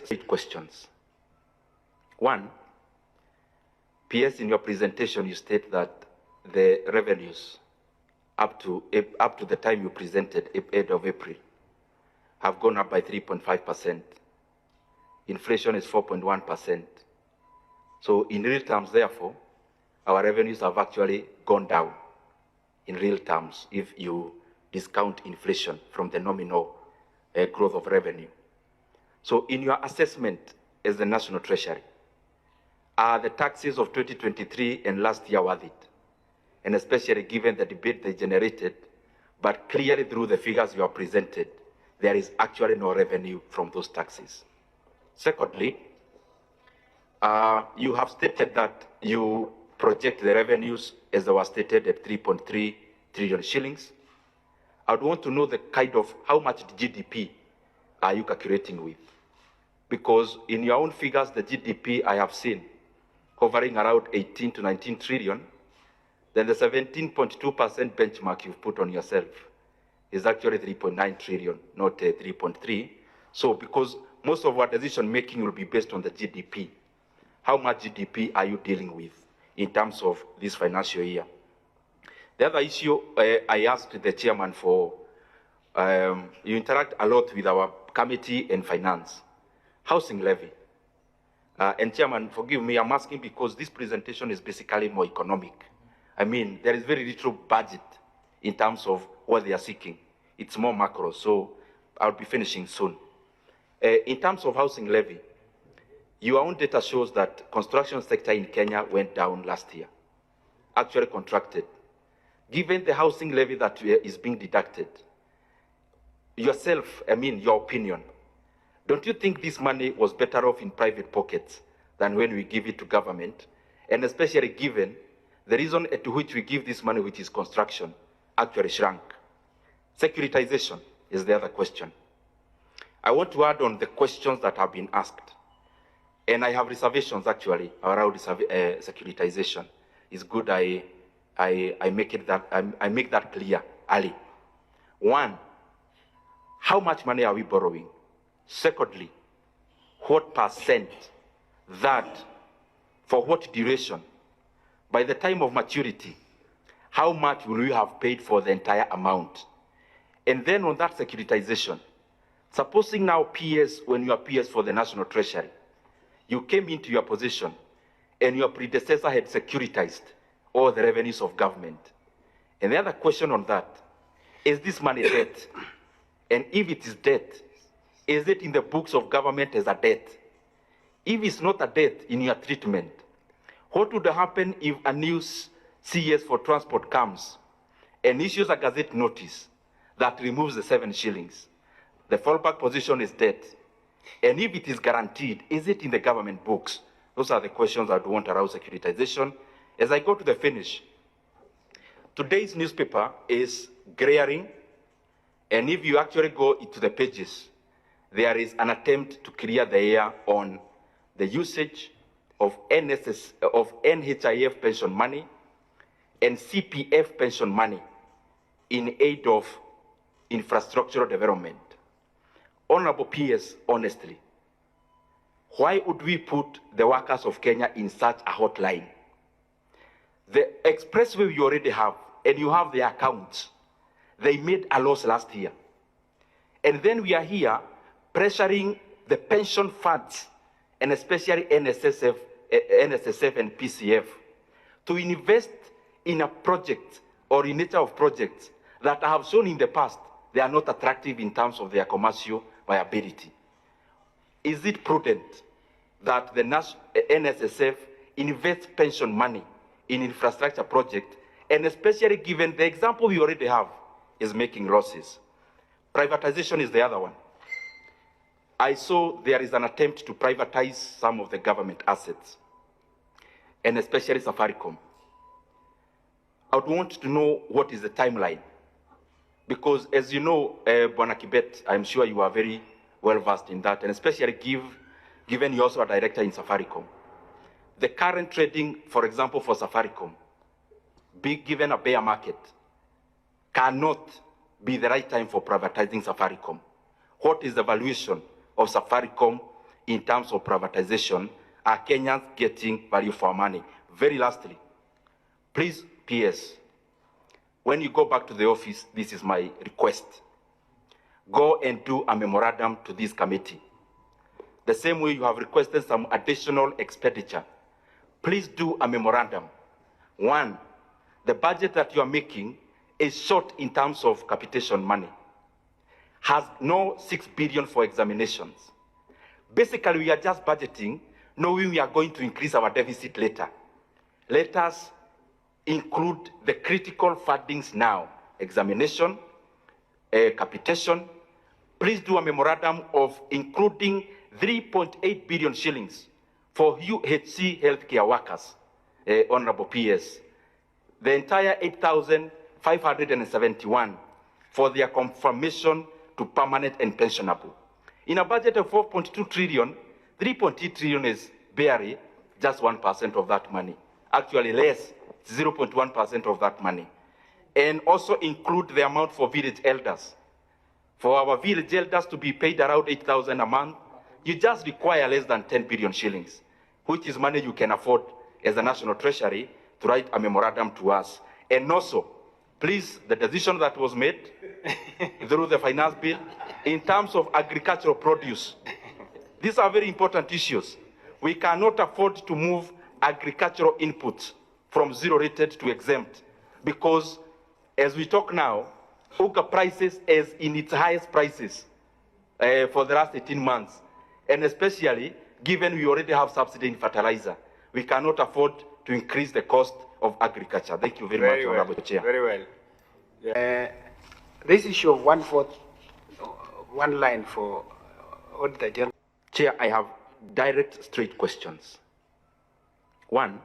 8 questions. One, PS, in your presentation, you state that the revenues up to the time you presented, 8th of April, have gone up by 3.5%. Inflation is 4.1%. So in real terms, therefore, our revenues have actually gone down in real terms if you discount inflation from the nominal growth of revenue. So in your assessment as the National Treasury, are the taxes of 2023 and last year worth it? And especially given the debate they generated, but clearly through the figures you have presented, there is actually no revenue from those taxes. Secondly, you have stated that you project the revenues as they were stated at 3.3 trillion shillings. I would want to know the kind of how much GDP are you calculating with? Because in your own figures, the GDP I have seen hovering around 18 to 19 trillion, then the 17.2% benchmark you've put on yourself is actually 3.9 trillion, not 3.3. So because most of our decision making will be based on the GDP, how much GDP are you dealing with in terms of this financial year? The other issue I asked the chairman for, you interact a lot with our committee and finance, housing levy. And chairman, forgive me, I'm asking because this presentation is basically more economic. I mean, there is very little budget in terms of what they are seeking. It's more macro, so I'll be finishing soon. In terms of housing levy, your own data shows that construction sector in Kenya went down last year, actually contracted. Given the housing levy that is being deducted, yourself, I mean, your opinion, don't you think this money was better off in private pockets than when we give it to government? And especially given the reason to which we give this money, which is construction, actually shrunk. Securitization is the other question. I want to add on the questions that have been asked. And I have reservations actually around securitization. It's good I make that clear early. One, how much money are we borrowing? Secondly, what percent, that, for what duration? By the time of maturity, how much will we have paid for the entire amount? And then on that securitization, supposing now PS, when you are PS for the National Treasury, you came into your position and your predecessor had securitized all the revenues of government. And the other question on that, is this money debt? And if it is debt, is it in the books of government as a debt? If it's not a debt in your treatment, what would happen if a new CS for transport comes and issues a gazette notice that removes the 7 shillings? The fallback position is debt. And if it is guaranteed, is it in the government books? Those are the questions I'd want around securitization. As I go to the finish, today's newspaper is glaring, and if you actually go into the pages, there is an attempt to clear the air on the usage of NHIF pension money and CPF pension money in aid of infrastructural development. Honorable PS, honestly, why would we put the workers of Kenya in such a hotline? The expressway you already have, and you have the accounts, they made a loss last year. And then we are here pressuring the pension funds, and especially NSSF and PCF, to invest in a project or in nature of projects that I have shown in the past they are not attractive in terms of their commercial viability. Is it prudent that the NSSF invests pension money in infrastructure projects, and especially given the example we already have is making losses? Privatization is the other one. I saw there is an attempt to privatize some of the government assets, and especially Safaricom. I would want to know what is the timeline. Because as you know, Bwana Kibet, I'm sure you are very well versed in that, and especially given you're also a director in Safaricom. The current trading, for example, for Safaricom, given a bear market, cannot be the right time for privatizing Safaricom. What is the valuation of Safaricom in terms of privatization, are Kenyans getting value for money? Very lastly, please, PS, when you go back to the office, this is my request. Go and do a memorandum to this committee. The same way you have requested some additional expenditure, please do a memorandum. One, the budget that you are making is short in terms of capitation money, has no 6 billion for examinations. Basically, we are just budgeting, knowing we are going to increase our deficit later. Let us include the critical fundings now, examination, capitation. Please do a memorandum of including 3.8 billion shillings for UHC healthcare workers, Honorable PS. The entire 8,571 for their confirmation to permanent and pensionable. In a budget of 4.2 trillion, 3.8 trillion is barely just 1% of that money. Actually less, 0.1% of that money. And also include the amount for village elders. For our village elders to be paid around 8,000 a month, you just require less than 10 billion shillings, which is money you can afford as a national treasury to write a memorandum to us. And also, please, the decision that was made through the finance bill in terms of agricultural produce, these are very important issues. We cannot afford to move agricultural inputs from zero rated to exempt, because as we talk now, Uga prices is in its highest prices for the last 18 months. And especially given we already have subsidy in fertilizer, we cannot afford to increase the cost of agriculture. Thank you very much, Honorable Chair. Very well. Yeah. This issue of 1/4, one line for Auditor General. Chair, I have direct, straight questions. One,